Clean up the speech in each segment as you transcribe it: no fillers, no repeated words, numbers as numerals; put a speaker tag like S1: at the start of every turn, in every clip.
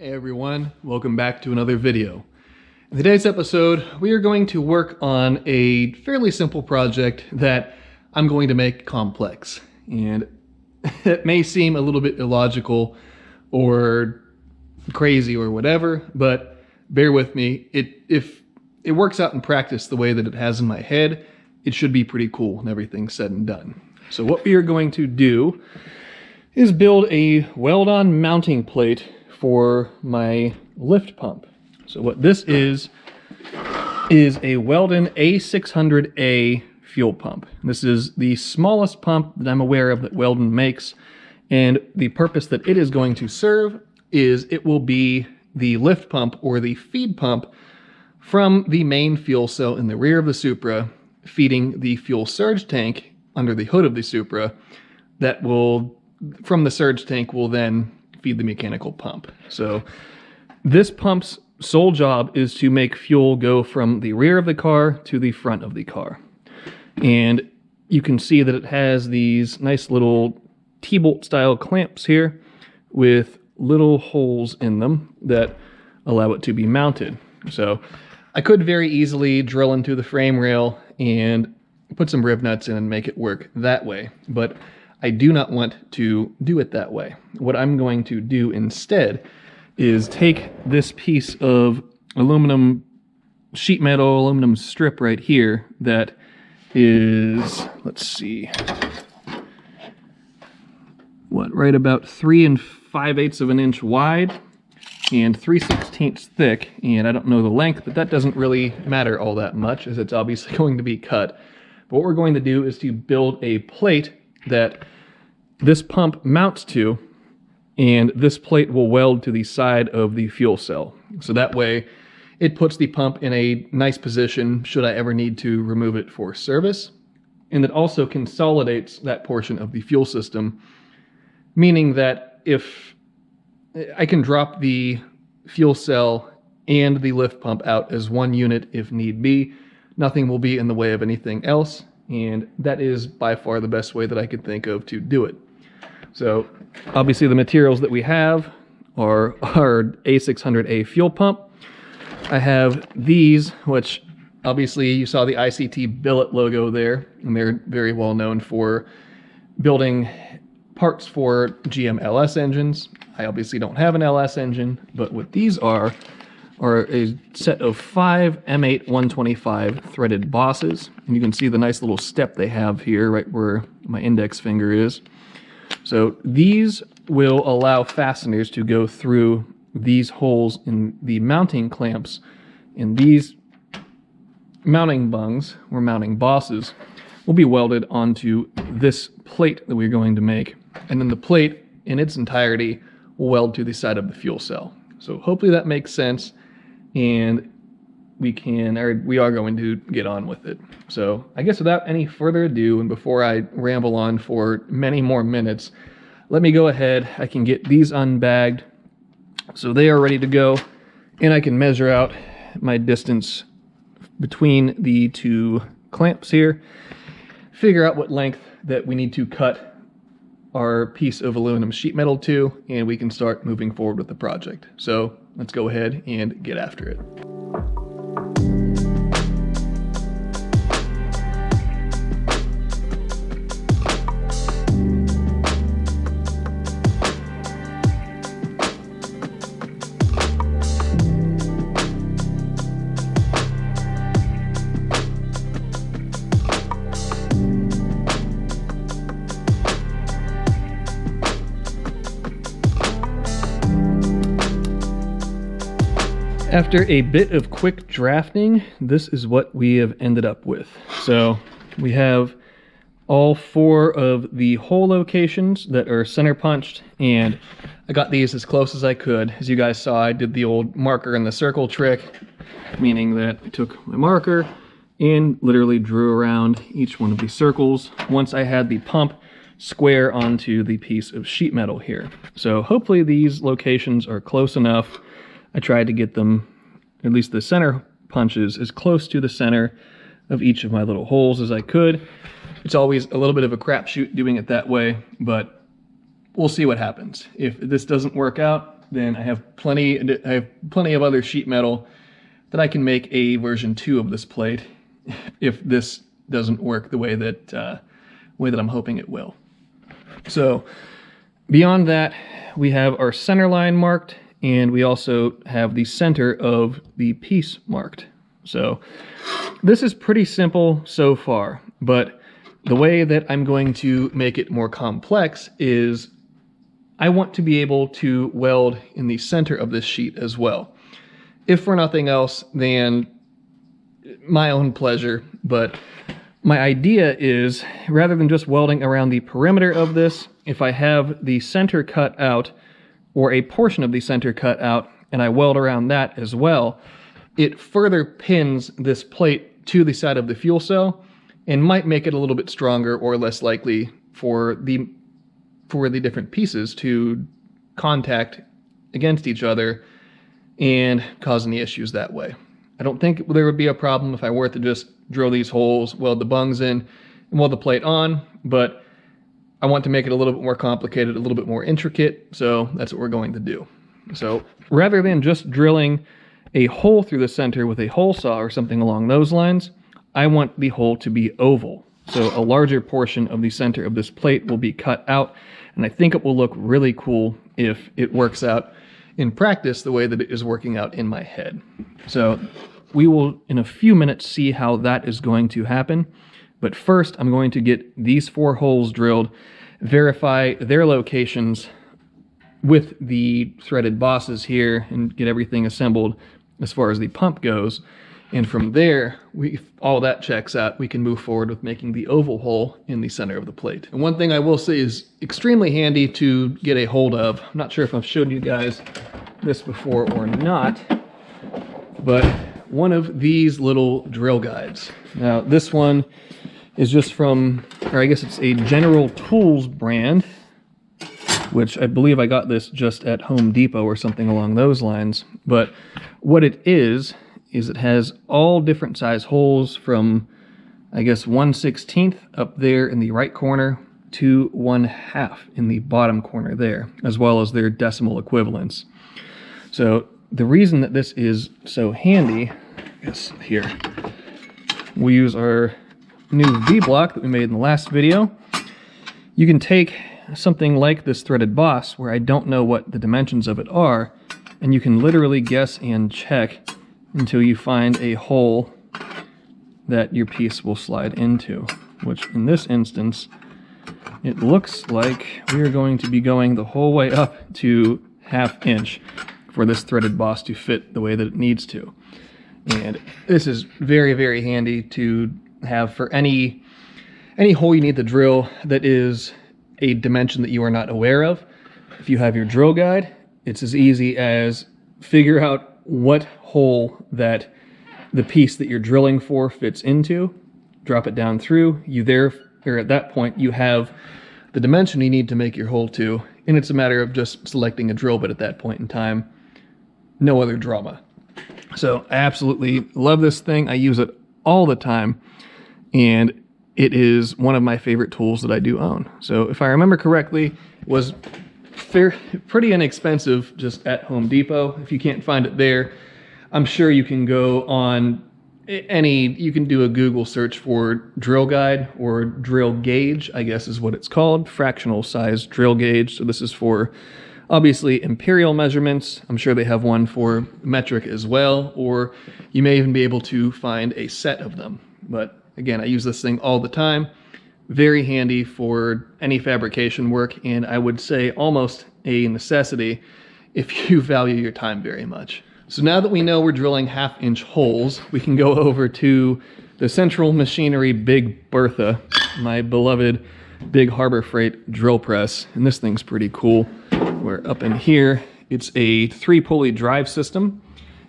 S1: Hey everyone, welcome back to another video. In today's episode, we are going to work on a fairly simple project that I'm going to make complex. And it may seem a little bit illogical or crazy or whatever, but bear with me. If it works out in practice the way that it has in my head, it should be pretty cool when everything's said and done. So what we are going to do is build a weld-on mounting plate for my lift pump. So what this is a Weldon A600A fuel pump. This is the smallest pump that I'm aware of that Weldon makes, and the purpose that it is going to serve is it will be the lift pump or the feed pump from the main fuel cell in the rear of the Supra, feeding the fuel surge tank under the hood of the Supra that will, from the surge tank, will then feed the mechanical pump. So this pump's sole job is to make fuel go from the rear of the car to the front of the car. And you can see that it has these nice little T-bolt style clamps here with little holes in them that allow it to be mounted. So I could very easily drill into the frame rail and put some riv nuts in and make it work that way, but I do not want to do it that way. What I'm going to do instead is take this piece of aluminum sheet metal, aluminum strip right here that is, let's see, right about 3 5/8 of an inch wide and 3/16 thick, and I don't know the length, but that doesn't really matter all that much as it's obviously going to be cut. But what we're going to do is to build a plate that this pump mounts to, and this plate will weld to the side of the fuel cell. So that way it puts the pump in a nice position should I ever need to remove it for service. And it also consolidates that portion of the fuel system, meaning that if I can drop the fuel cell and the lift pump out as one unit if need be, nothing will be in the way of anything else. And that is by far the best way that I could think of to do it. So obviously the materials that we have are our A600A fuel pump. I have these, which obviously you saw the ICT billet logo there, and they're very well known for building parts for GM LS engines. I obviously don't have an LS engine, but what these are a set of 5 M8 125 threaded bosses. And you can see the nice little step they have here right where my index finger is. So these will allow fasteners to go through these holes in the mounting clamps, and these mounting bungs, or mounting bosses, will be welded onto this plate that we're going to make. And then the plate in its entirety will weld to the side of the fuel cell. So hopefully that makes sense, and we are going to get on with it. So I guess without any further ado, and before I ramble on for many more minutes, let me go ahead. I can get these unbagged so they are ready to go, and I can measure out my distance between the two clamps here, figure out what length that we need to cut our piece of aluminum sheet metal to, and we can start moving forward with the project. So let's go ahead and get after it. After a bit of quick drafting, this is what we have ended up with. So we have all 4 of the hole locations that are center punched, and I got these as close as I could. As you guys saw, I did the old marker in the circle trick, meaning that I took my marker and literally drew around each one of these circles once I had the pump square onto the piece of sheet metal here. So hopefully these locations are close enough. I tried to get them, at least the center punches, as close to the center of each of my little holes as I could. It's always a little bit of a crapshoot doing it that way, but we'll see what happens. If this doesn't work out, then I have plenty of other sheet metal that I can make a version 2 of this plate if this doesn't work the way that I'm hoping it will. So beyond that, we have our center line marked, and we also have the center of the piece marked. So this is pretty simple so far, but the way that I'm going to make it more complex is I want to be able to weld in the center of this sheet as well. If for nothing else than my own pleasure, but my idea is rather than just welding around the perimeter of this, if I have the center cut out or a portion of the center cut out and I weld around that as well, it further pins this plate to the side of the fuel cell and might make it a little bit stronger or less likely for the different pieces to contact against each other and cause any issues that way. I don't think there would be a problem if I were to just drill these holes, weld the bungs in, and weld the plate on, but I want to make it a little bit more complicated, a little bit more intricate, so that's what we're going to do. So rather than just drilling a hole through the center with a hole saw or something along those lines, I want the hole to be oval. So a larger portion of the center of this plate will be cut out, and I think it will look really cool if it works out in practice the way that it is working out in my head. So we will, in a few minutes, see how that is going to happen. But first, I'm going to get these 4 holes drilled, verify their locations with the threaded bosses here, and get everything assembled as far as the pump goes. And from there, if all that checks out, we can move forward with making the oval hole in the center of the plate. And one thing I will say is extremely handy to get a hold of. I'm not sure if I've showed you guys this before or not, but one of these little drill guides. Now, this one is just from, or I guess it's a General Tools brand, which I believe I got this just at Home Depot or something along those lines. But what it is it has all different size holes from, I guess, 1/16 up there in the right corner to 1/2 in the bottom corner there, as well as their decimal equivalents. So the reason that this is so handy, I guess here, we use our new V-block that we made in the last video. You can take something like this threaded boss, where I don't know what the dimensions of it are, and you can literally guess and check until you find a hole that your piece will slide into, which in this instance, it looks like we are going to be going the whole way up to 1/2 inch for this threaded boss to fit the way that it needs to. And this is very, very handy to have for any hole you need to drill that is a dimension that you are not aware of. If you have your drill guide, it's as easy as figure out what hole that the piece that you're drilling for fits into, drop it down through, at that point you have the dimension you need to make your hole to, and it's a matter of just selecting a drill bit at that point in time. No other drama. So I absolutely love this thing. I use it all the time, and it is one of my favorite tools that I do own. So if I remember correctly, it was pretty inexpensive just at Home Depot. If you can't find it there, I'm sure you can go on you can do a Google search for drill guide or drill gauge, I guess is what it's called, fractional size drill gauge. So this is for obviously imperial measurements. I'm sure they have one for metric as well, or you may even be able to find a set of them. But again, I use this thing all the time. Very handy for any fabrication work, and I would say almost a necessity if you value your time very much. So now that we know we're drilling 1/2 inch holes, we can go over to the Central Machinery Big Bertha, my beloved big Harbor Freight drill press. And this thing's pretty cool. Where up in here, it's a 3-pulley drive system,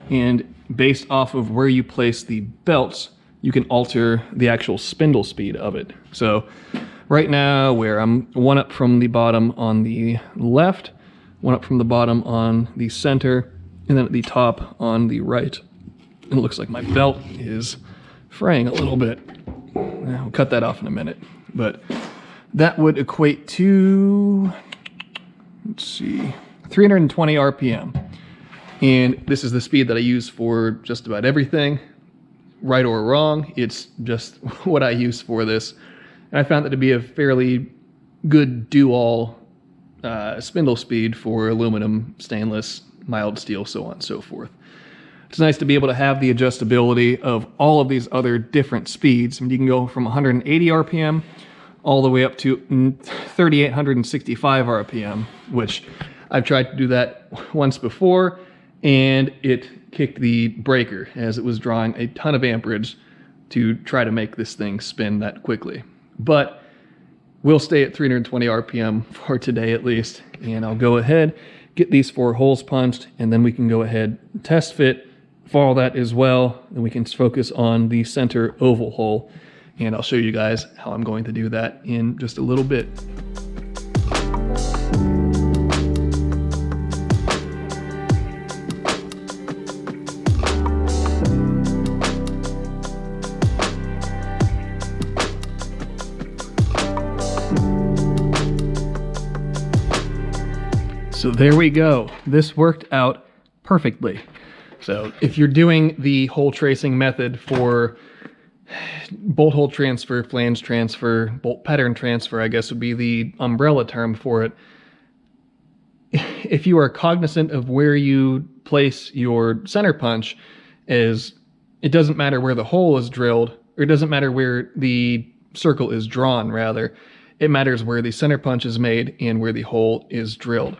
S1: and based off of where you place the belts, you can alter the actual spindle speed of it. So right now, where I'm one up from the bottom on the left, one up from the bottom on the center, and then at the top on the right. It looks like my belt is fraying a little bit. I'll cut that off in a minute. But that would equate to, let's see, 320 RPM. And this is the speed that I use for just about everything. Right or wrong, it's just what I use for this. And I found that to be a fairly good do-all spindle speed for aluminum, stainless, mild steel, so on and so forth. It's nice to be able to have the adjustability of all of these other different speeds. I mean, you can go from 180 RPM all the way up to 3,865 RPM, which I've tried to do that once before, and it kicked the breaker as it was drawing a ton of amperage to try to make this thing spin that quickly. But we'll stay at 320 RPM for today at least, and I'll go ahead, get these 4 holes punched, and then we can go ahead and test fit for all that as well, and we can focus on the center oval hole, and I'll show you guys how I'm going to do that in just a little bit. So there we go. This worked out perfectly. So if you're doing the hole tracing method for bolt hole transfer, flange transfer, bolt pattern transfer, I guess would be the umbrella term for it. If you are cognizant of where you place your center punch, as it doesn't matter where the hole is drilled, or it doesn't matter where the circle is drawn, rather. It matters where the center punch is made and where the hole is drilled.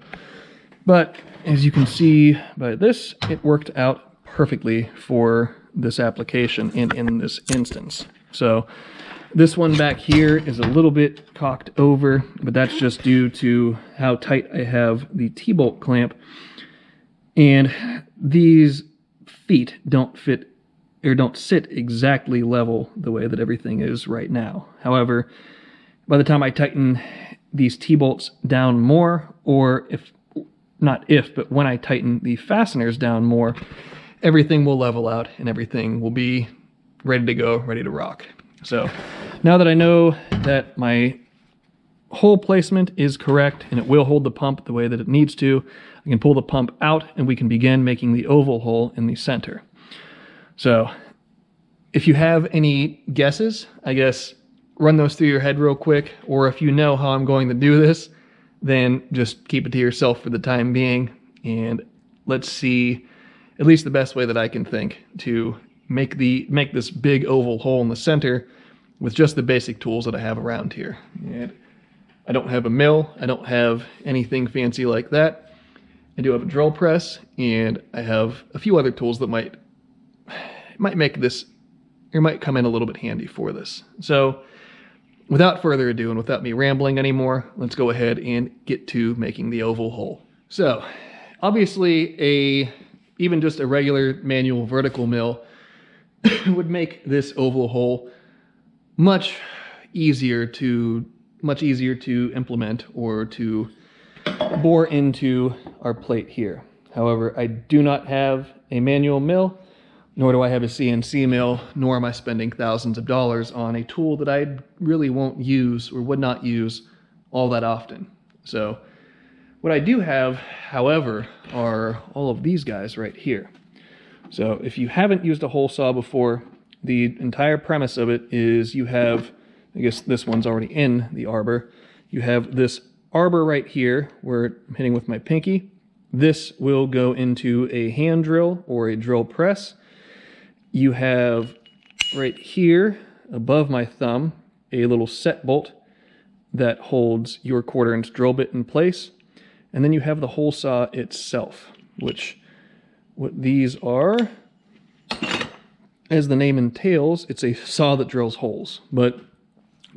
S1: But as you can see by this, it worked out perfectly for this application and in this instance. So this one back here is a little bit cocked over, but that's just due to how tight I have the T-bolt clamp. And these feet don't fit or don't sit exactly level the way that everything is right now. However, by the time I tighten these T-bolts down more, or but when I tighten the fasteners down more, everything will level out and everything will be ready to go, ready to rock. So now that I know that my hole placement is correct and it will hold the pump the way that it needs to, I can pull the pump out and we can begin making the oval hole in the center. So if you have any guesses, I guess run those through your head real quick, or if you know how I'm going to do this, then just keep it to yourself for the time being, and let's see at least the best way that I can think to make this big oval hole in the center with just the basic tools that I have around here. And I don't have a mill, I don't have anything fancy like that. I do have a drill press, and I have a few other tools that might make this, or might come in a little bit handy for this. So without further ado, and without me rambling anymore, let's go ahead and get to making the oval hole. So obviously even just a regular manual vertical mill would make this oval hole much easier to implement or to bore into our plate here. However, I do not have a manual mill, nor do I have a CNC mill, nor am I spending thousands of dollars on a tool that I really won't use or would not use all that often. So what I do have, however, are all of these guys right here. So if you haven't used a hole saw before, the entire premise of it is you have, I guess this one's already in the arbor, you have this arbor right here where I'm hitting with my pinky. This will go into a hand drill or a drill press. You have right here above my thumb a little set bolt that holds your 1/4" drill bit in place, and then you have the hole saw itself, which what these are, as the name entails, it's a saw that drills holes. But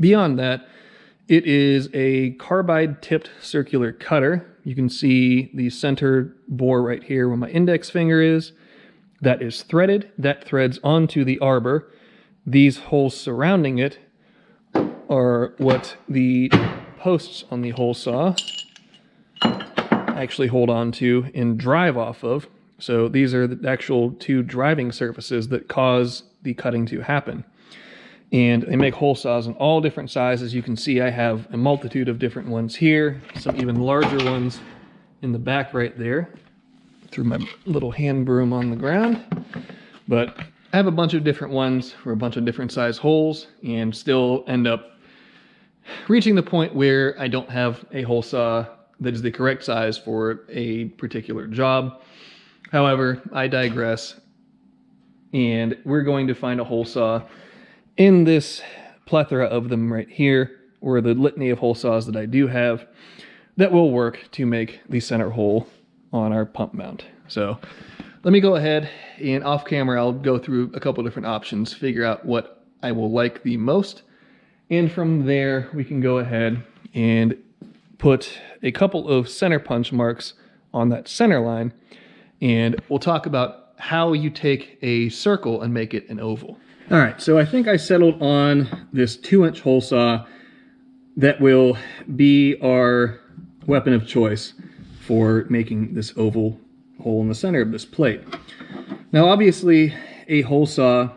S1: beyond that, it is a carbide tipped circular cutter. You can see the center bore right here where my index finger is. That is threaded, that threads onto the arbor. These holes surrounding it are what the posts on the hole saw actually hold on to and drive off of. So these are the actual 2 driving surfaces that cause the cutting to happen. And they make hole saws in all different sizes. You can see I have a multitude of different ones here, some even larger ones in the back right there. Threw my little hand broom on the ground. But I have a bunch of different ones for a bunch of different size holes, and still end up reaching the point where I don't have a hole saw that is the correct size for a particular job. However, I digress, and we're going to find a hole saw in this plethora of them right here, or the litany of hole saws that I do have, that will work to make the center hole on our pump mount. So let me go ahead, and off camera I'll go through a couple different options, figure out what I will like the most, and from there we can go ahead and put a couple of center punch marks on that center line, and we'll talk about how you take a circle and make it an oval. All right, so I think I settled on this 2-inch hole saw that will be our weapon of choice for making this oval hole in the center of this plate. Now obviously a hole saw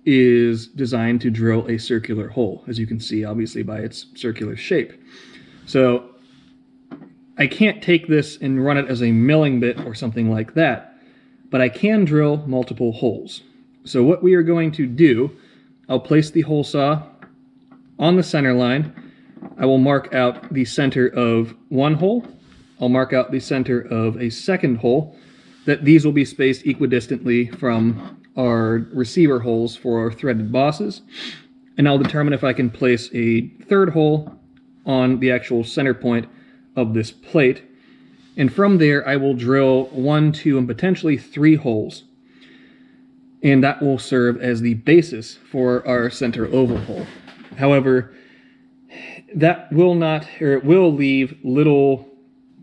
S1: is designed to drill a circular hole, as you can see obviously by its circular shape. So I can't take this and run it as a milling bit or something like that, but I can drill multiple holes. So what we are going to do, I'll place the hole saw on the center line. I will mark out the center of one hole. I'll mark out the center of a second hole, that these will be spaced equidistantly from our receiver holes for our threaded bosses. And I'll determine if I can place a third hole on the actual center point of this plate. And from there, I will drill 1, 2, and potentially 3 holes. And that will serve as the basis for our center oval hole. However, that will not, or it will leave little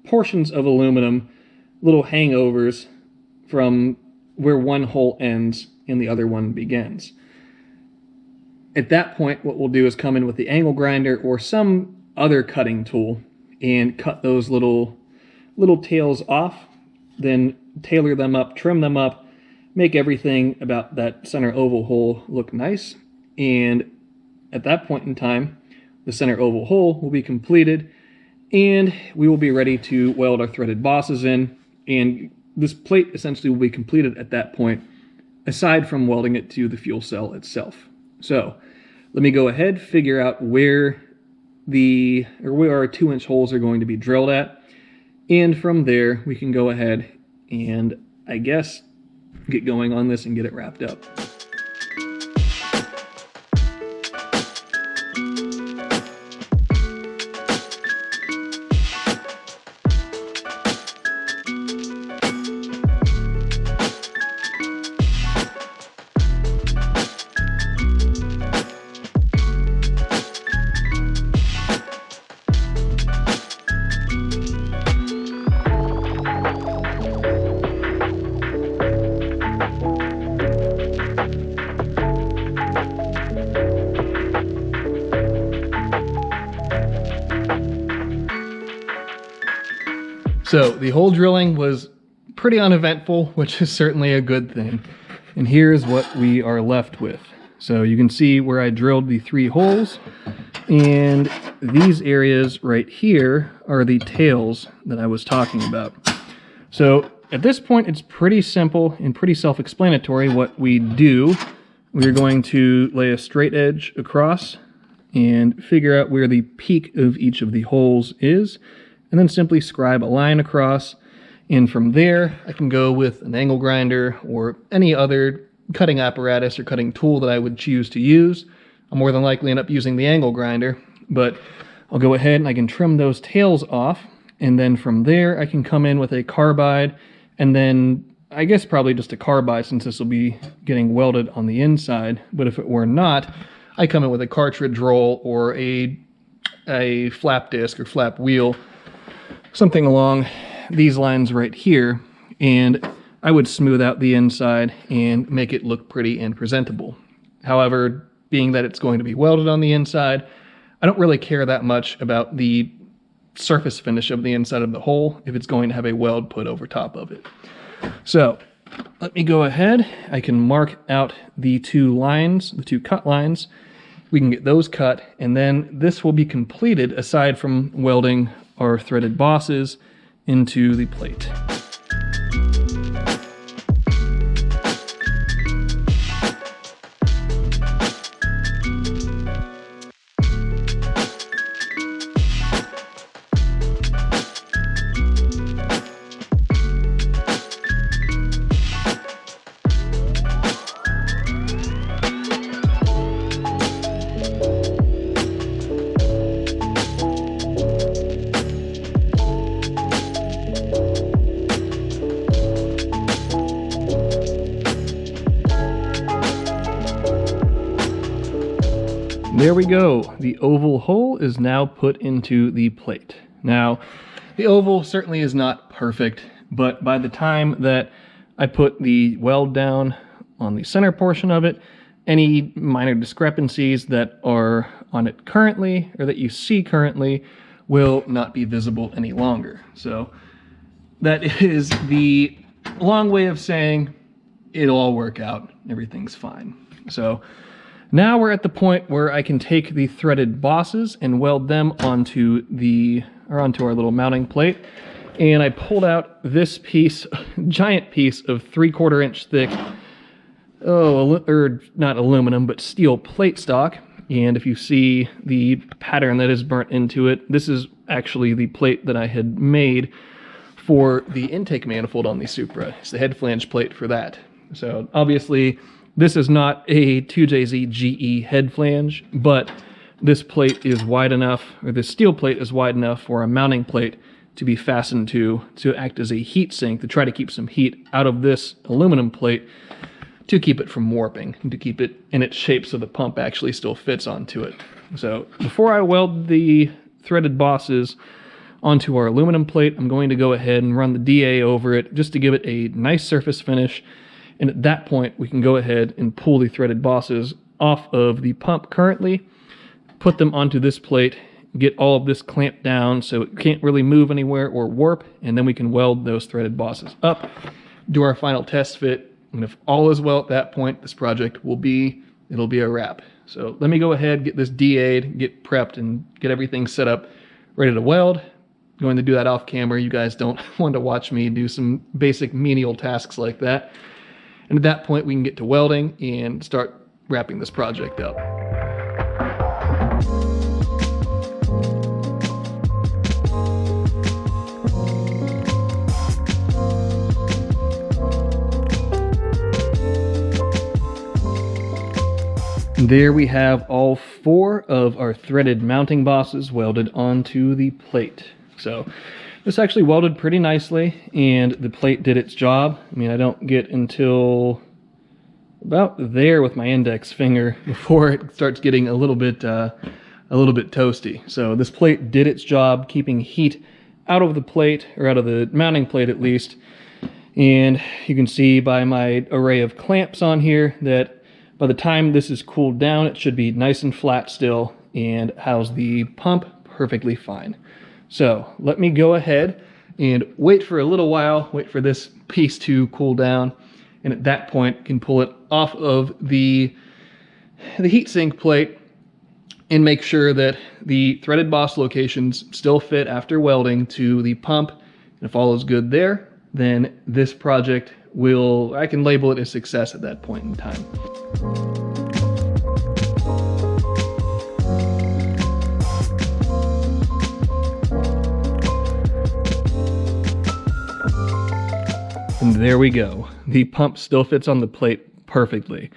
S1: portions of aluminum, little hangovers from where one hole ends and the other one begins. At that point, what we'll do is come in with the angle grinder or some other cutting tool and cut those little tails off, then tailor them up, trim them up, make everything about that center oval hole look nice. And at that point in time, the center oval hole will be completed, and we will be ready to weld our threaded bosses in, and this plate essentially will be completed at that point, aside from welding it to the fuel cell itself. So let me go ahead, figure out where our 2-inch holes are going to be drilled at, and from there we can go ahead and, I guess, get going on this and get it wrapped up. So the hole drilling was pretty uneventful, which is certainly a good thing. And here's what we are left with. So you can see where I drilled the 3 holes, and these areas right here are the tails that I was talking about. So at this point, it's pretty simple and pretty self-explanatory what we do. We're going to lay a straight edge across and figure out where the peak of each of the holes is, and then simply scribe a line across. And from there, I can go with an angle grinder or any other cutting apparatus or cutting tool that I would choose to use. I'll more than likely end up using the angle grinder, but I'll go ahead and I can trim those tails off. And then from there, I can come in with a carbide, and then I guess probably just a carbide, since this will be getting welded on the inside. But if it were not, I come in with a cartridge roll or a flap disc or flap wheel, something along these lines right here, and I would smooth out the inside and make it look pretty and presentable. However, being that it's going to be welded on the inside, I don't really care that much about the surface finish of the inside of the hole if it's going to have a weld put over top of it. So let me go ahead. I can mark out the 2 lines, the 2 cut lines. We can get those cut, and then this will be completed aside from welding our threaded bosses into the plate. There we go. The oval hole is now put into the plate. Now, the oval certainly is not perfect, but by the time that I put the weld down on the center portion of it, any minor discrepancies that are on it currently, or that you see currently, will not be visible any longer. So that is the long way of saying it'll all work out, everything's fine. So now we're at the point where I can take the threaded bosses and weld them onto our little mounting plate. And I pulled out this piece, giant piece of 3/4 inch thick, not aluminum, but steel plate stock. And if you see the pattern that is burnt into it, this is actually the plate that I had made for the intake manifold on the Supra. It's the head flange plate for that. So obviously, this is not a 2JZ GE head flange, but this plate is wide enough, or this steel plate is wide enough for a mounting plate to be fastened to act as a heat sink, to try to keep some heat out of this aluminum plate to keep it from warping, and to keep it in its shape so the pump actually still fits onto it. So before I weld the threaded bosses onto our aluminum plate, I'm going to go ahead and run the DA over it just to give it a nice surface finish. And at that point, we can go ahead and pull the threaded bosses off of the pump currently, put them onto this plate, get all of this clamped down so it can't really move anywhere or warp, and then we can weld those threaded bosses up, do our final test fit, and if all is well at that point, this project it'll be a wrap. So let me go ahead, get this DA'd, get prepped, and get everything set up, ready to weld. I'm going to do that off camera. You guys don't want to watch me do some basic menial tasks like that. And at that point, we can get to welding and start wrapping this project up. There we have all 4 of our threaded mounting bosses welded onto the plate. So this actually welded pretty nicely, and the plate did its job. I mean, I don't get until about there with my index finger before it starts getting a little bit toasty. So this plate did its job, keeping heat out of the plate, or out of the mounting plate at least. And you can see by my array of clamps on here that by the time this is cooled down, it should be nice and flat still and house the pump perfectly fine. So let me go ahead and wait for a little while, wait for this piece to cool down, and at that point can pull it off of the heatsink plate and make sure that the threaded boss locations still fit after welding to the pump. And if all is good there, then this project I can label it a success at that point in time. And there we go. The pump still fits on the plate perfectly.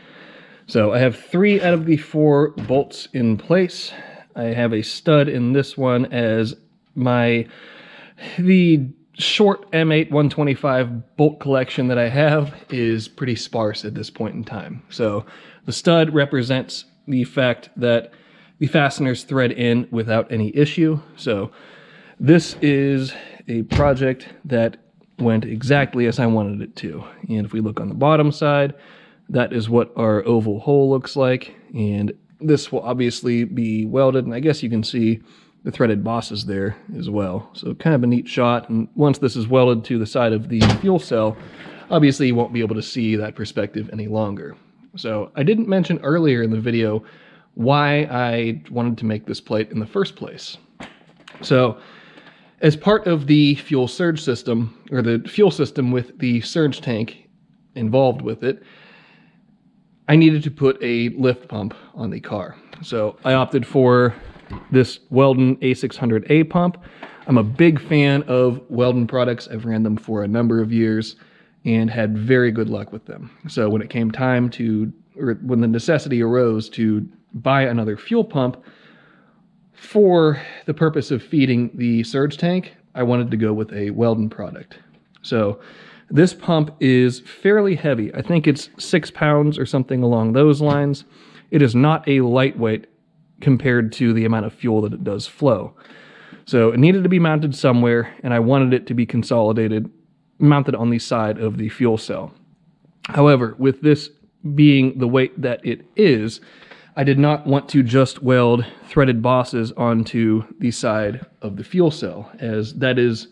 S1: So I have 3 out of the 4 bolts in place. I have a stud in this one, as the short M8 125 bolt collection that I have is pretty sparse at this point in time. So the stud represents the fact that the fasteners thread in without any issue. So this is a project that went exactly as I wanted it to. And if we look on the bottom side, that is what our oval hole looks like. And this will obviously be welded, and I guess you can see the threaded bosses there as well. So kind of a neat shot. And once this is welded to the side of the fuel cell, obviously you won't be able to see that perspective any longer. So I didn't mention earlier in the video why I wanted to make this plate in the first place. So As part of the fuel surge system, or the fuel system with the surge tank involved with it, I needed to put a lift pump on the car. So I opted for this Weldon A600A pump. I'm a big fan of Weldon products. I've ran them for a number of years and had very good luck with them. So when it came time to, or when the necessity arose to buy another fuel pump for the purpose of feeding the surge tank, I wanted to go with a Weldon product. So this pump is fairly heavy. I think it's 6 pounds or something along those lines. It is not a lightweight compared to the amount of fuel that it does flow. So it needed to be mounted somewhere, and I wanted it to be consolidated, mounted on the side of the fuel cell. However, with this being the weight that it is, I did not want to just weld threaded bosses onto the side of the fuel cell, as that is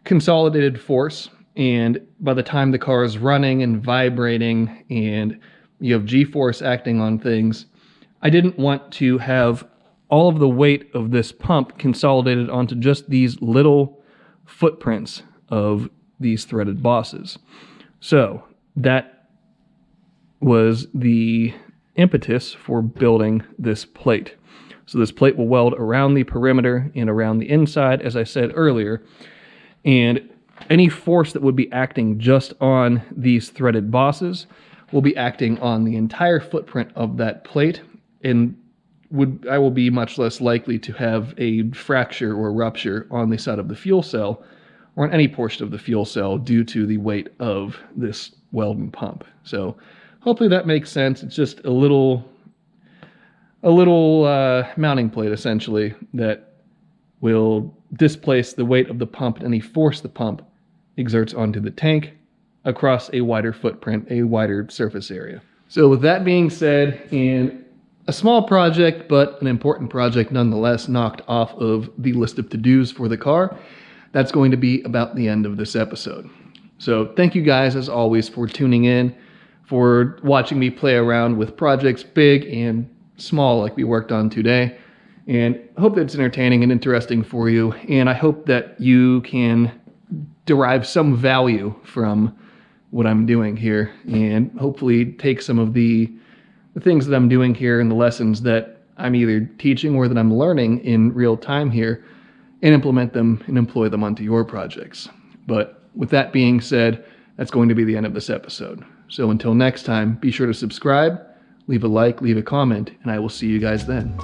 S1: consolidated force, and by the time the car is running and vibrating and you have G-force acting on things, I didn't want to have all of the weight of this pump consolidated onto just these little footprints of these threaded bosses. So that was the impetus for building this plate. So this plate will weld around the perimeter and around the inside, as I said earlier, and any force that would be acting just on these threaded bosses will be acting on the entire footprint of that plate, and I will be much less likely to have a fracture or rupture on the side of the fuel cell or on any portion of the fuel cell due to the weight of this Weldon pump. So hopefully that makes sense. It's just a little mounting plate essentially that will displace the weight of the pump and any force the pump exerts onto the tank across a wider footprint, a wider surface area. So with that being said, and a small project, but an important project nonetheless, knocked off of the list of to-dos for the car, that's going to be about the end of this episode. So thank you guys, as always, for tuning in, for watching me play around with projects big and small like we worked on today. And I hope that it's entertaining and interesting for you. And I hope that you can derive some value from what I'm doing here and hopefully take some of the things that I'm doing here and the lessons that I'm either teaching or that I'm learning in real time here and implement them and employ them onto your projects. But with that being said, that's going to be the end of this episode. So until next time, be sure to subscribe, leave a like, leave a comment, and I will see you guys then.